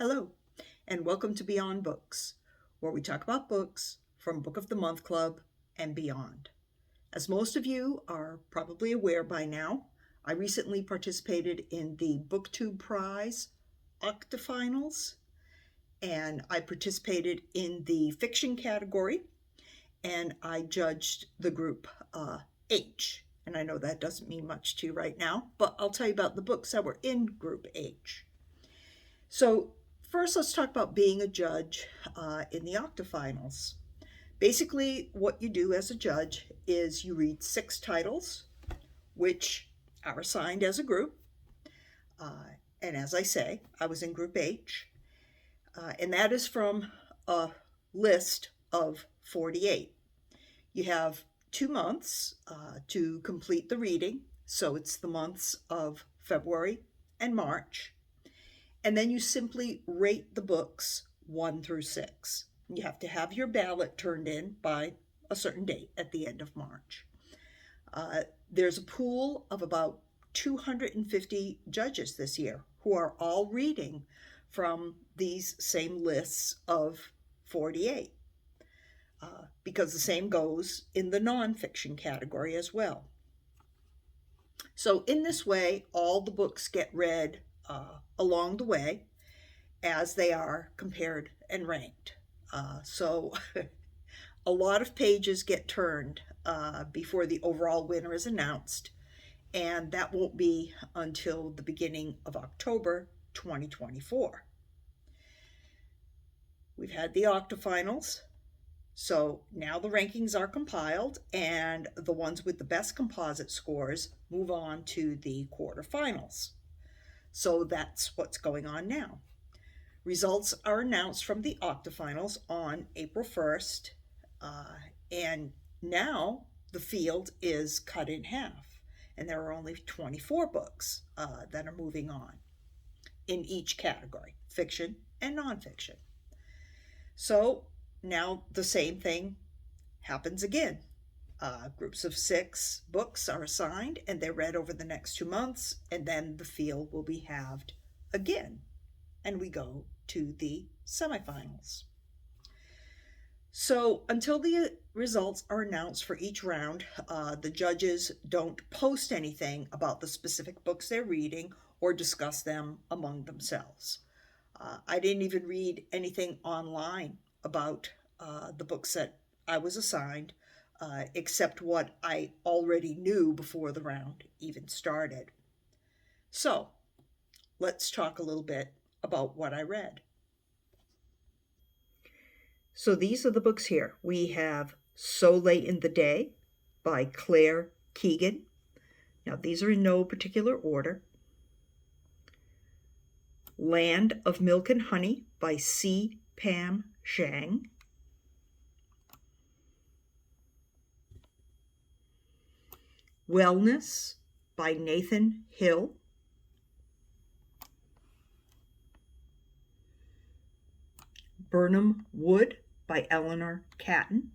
Hello, and welcome to Beyond Books, where we talk about books from Book of the Month Club and beyond. As most of you are probably aware by now, I recently participated in the Booktube Prize Octofinals, and I participated in the fiction category, and I judged the group H. And I know that doesn't mean much to you right now, but I'll tell you about the books that were in Group H. So first, let's talk about being a judge in the Octofinals. Basically, what you do as a judge is you read 6 titles, which are assigned as a group. And as I say, I was in Group H, and that is from a list of 48. You have 2 months to complete the reading, so it's the months of February and March. And then you simply rate the books 1 through 6. You have to have your ballot turned in by a certain date at the end of March. There's a pool of about 250 judges this year who are all reading from these same lists of 48. Because the same goes in the nonfiction category as well. So in this way, all the books get read along the way as they are compared and ranked. So a lot of pages get turned before the overall winner is announced, and that won't be until the beginning of October 2024. We've had the Octofinals, so now the rankings are compiled, and the ones with the best composite scores move on to the quarterfinals. So that's what's going on now. Results are announced from the Octofinals on April 1st, and now the field is cut in half, and there are only 24 books that are moving on in each category, fiction and nonfiction. So now the same thing happens again. Groups of 6 books are assigned, and they're read over the next 2 months, and then the field will be halved again, and we go to the semifinals. So until the results are announced for each round, the judges don't post anything about the specific books they're reading or discuss them among themselves. I didn't even read anything online about the books that I was assigned, except what I already knew before the round even started. So let's talk a little bit about what I read. So these are the books here. We have So Late in the Day by Claire Keegan. Now these are in no particular order. Land of Milk and Honey by C. Pam Zhang. Wellness by Nathan Hill. Burnham Wood by Eleanor Catton.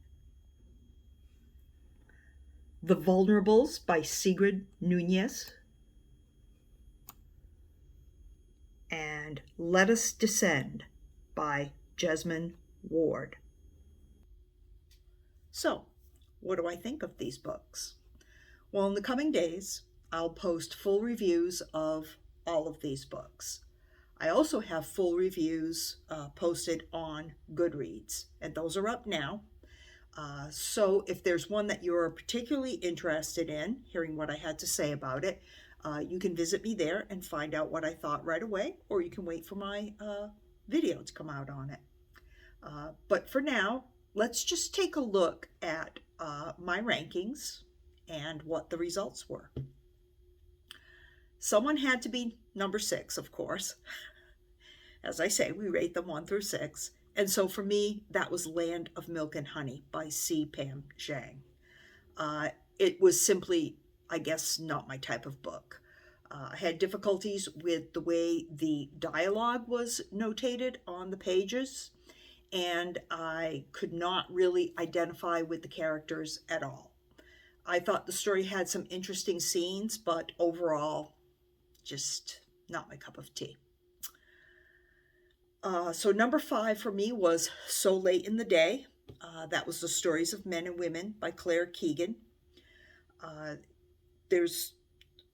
The Vulnerables by Sigrid Nunez. And Let Us Descend by Jesmyn Ward. So, what do I think of these books? Well, in the coming days, I'll post full reviews of all of these books. I also have full reviews posted on Goodreads, and those are up now. So if there's one that you're particularly interested in, hearing what I had to say about it, you can visit me there and find out what I thought right away, or you can wait for my video to come out on it. But for now, let's just take a look at my rankings and what the results were. Someone had to be number 6, of course. As I say, we rate them 1 through 6. And so for me, that was Land of Milk and Honey by C. Pam Zhang. It was simply, I guess, not my type of book. I had difficulties with the way the dialogue was notated on the pages, and I could not really identify with the characters at all. I thought the story had some interesting scenes, but overall, just not my cup of tea. So number 5 for me was So Late in the Day. That was The Stories of Men and Women by Claire Keegan. Uh, there's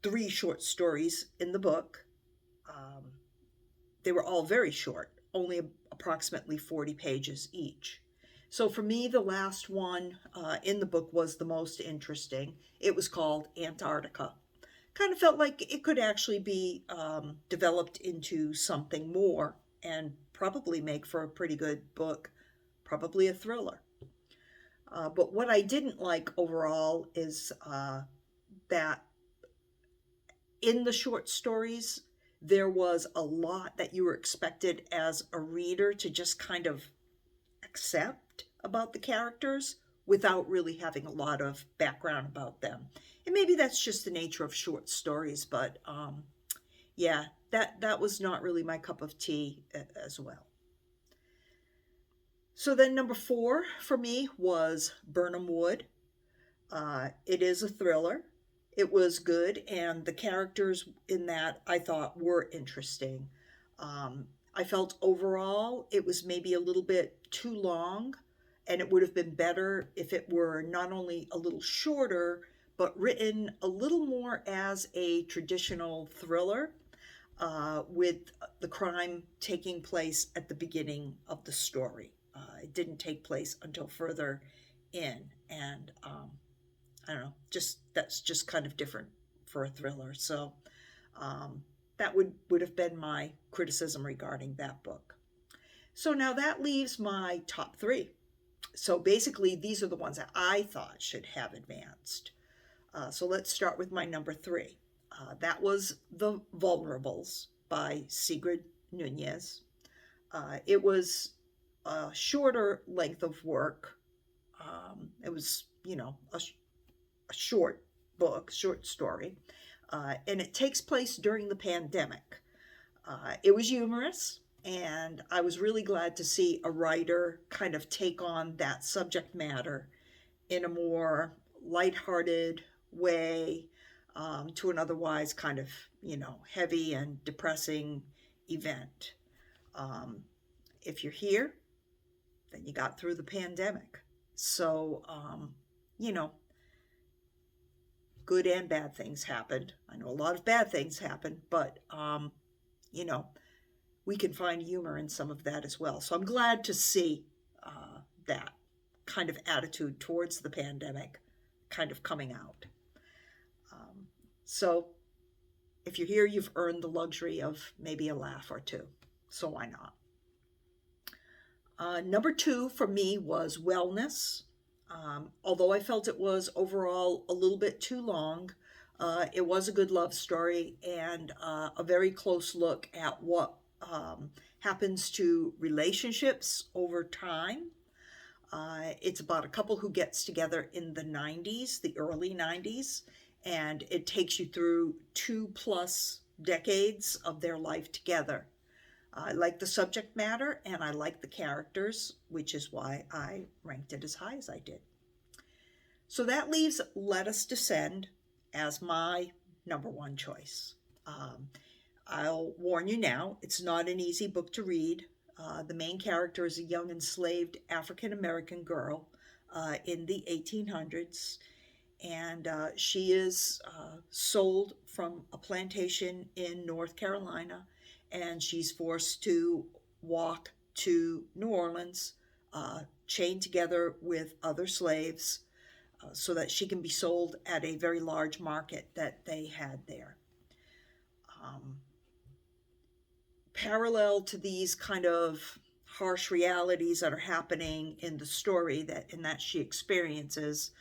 3 short stories in the book. Um, they were all very short, only approximately 40 pages each. So for me, the last one in the book was the most interesting. It was called Antarctica. Kind of felt like it could actually be developed into something more and probably make for a pretty good book, probably a thriller. But what I didn't like overall is that in the short stories, there was a lot that you were expected as a reader to just kind of accept about the characters without really having a lot of background about them. And maybe that's just the nature of short stories, but yeah, that was not really my cup of tea as well. So then number 4 for me was Burnham Wood. It is a thriller. It was good, and the characters in that I thought were interesting. I felt overall it was maybe a little bit too long, and it would have been better if it were not only a little shorter, but written a little more as a traditional thriller, with the crime taking place at the beginning of the story. It didn't take place until further in, and I don't know, just that's just kind of different for a thriller. So that would have been my criticism regarding that book. So now that leaves my top 3. So basically, these are the ones that I thought should have advanced. So let's start with my number 3. That was The Vulnerables by Sigrid Nunez. It was a shorter length of work. It was, a short book, short story, and it takes place during the pandemic. It was humorous, and I was really glad to see a writer kind of take on that subject matter in a more lighthearted way, to an otherwise kind of, heavy and depressing event. If you're here, then you got through the pandemic. So, good and bad things happened. I know a lot of bad things happened, but, we can find humor in some of that as well. So I'm glad to see that kind of attitude towards the pandemic kind of coming out. So if you're here, you've earned the luxury of maybe a laugh or two. So why not? Number 2 for me was Wellness. Although I felt it was overall a little bit too long, it was a good love story and a very close look at what happens to relationships over time. It's about a couple who gets together in the 90s, the early 90s, and it takes you through 2+ decades of their life together. I like the subject matter and I like the characters, which is why I ranked it as high as I did. So that leaves Let Us Descend as my number 1 choice. I'll warn you now, it's not an easy book to read. The main character is a young enslaved African-American girl in the 1800s, and she is sold from a plantation in North Carolina, and she's forced to walk to New Orleans, chained together with other slaves, so that she can be sold at a very large market that they had there. Parallel to these kind of harsh realities that are happening in the story that she experiences,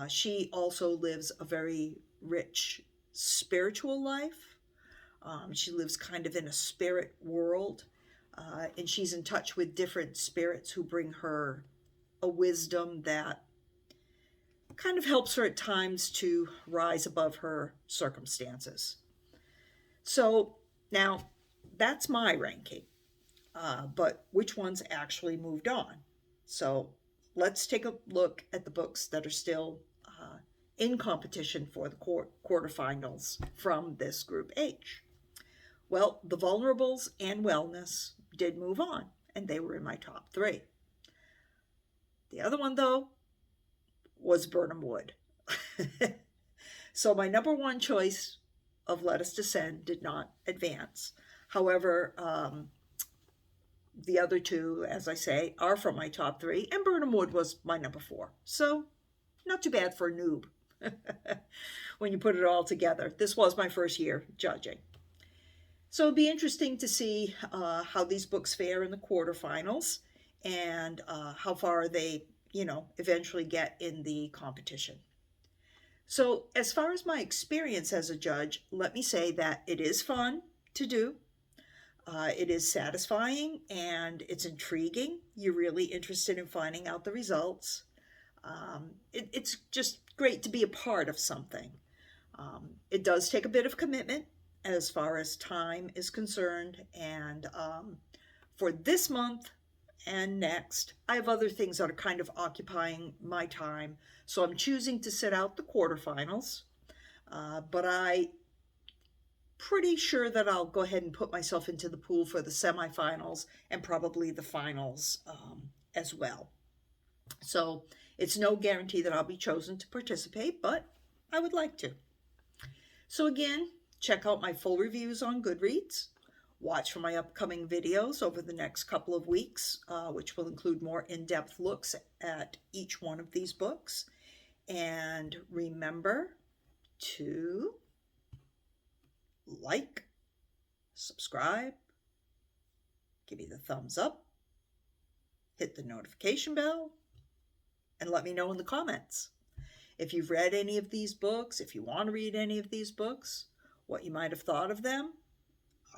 she also lives a very rich spiritual life. She lives kind of in a spirit world, and she's in touch with different spirits who bring her a wisdom that kind of helps her at times to rise above her circumstances. So now that's my ranking, but which ones actually moved on? So let's take a look at the books that are still in competition for the quarterfinals from this Group H. Well, The Vulnerables and Wellness, did move on, and they were in my top 3. The other one, though, was Birnam Wood. So my number 1 choice of Let Us Descend did not advance. However, the other 2, as I say, are from my top 3, and Birnam Wood was my number 4. So not too bad for a noob when you put it all together. This was my first year judging. So it'd be interesting to see how these books fare in the quarterfinals and how far they, eventually get in the competition. So as far as my experience as a judge, let me say that it is fun to do. It is satisfying and it's intriguing. You're really interested in finding out the results. It's just great to be a part of something. It does take a bit of commitment as far as time is concerned. And for this month and next, I have other things that are kind of occupying my time. So I'm choosing to sit out the quarterfinals. But I'm pretty sure that I'll go ahead and put myself into the pool for the semifinals and probably the finals as well. So it's no guarantee that I'll be chosen to participate, but I would like to. So again, check out my full reviews on Goodreads. Watch for my upcoming videos over the next couple of weeks, which will include more in-depth looks at each one of these books. And remember to like, subscribe, give me the thumbs up, hit the notification bell, and let me know in the comments if you've read any of these books, if you want to read any of these books, what you might have thought of them.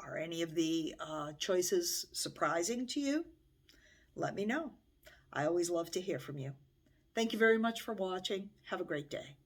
Are any of the choices surprising to you? Let me know. I always love to hear from you. Thank you very much for watching. Have a great day.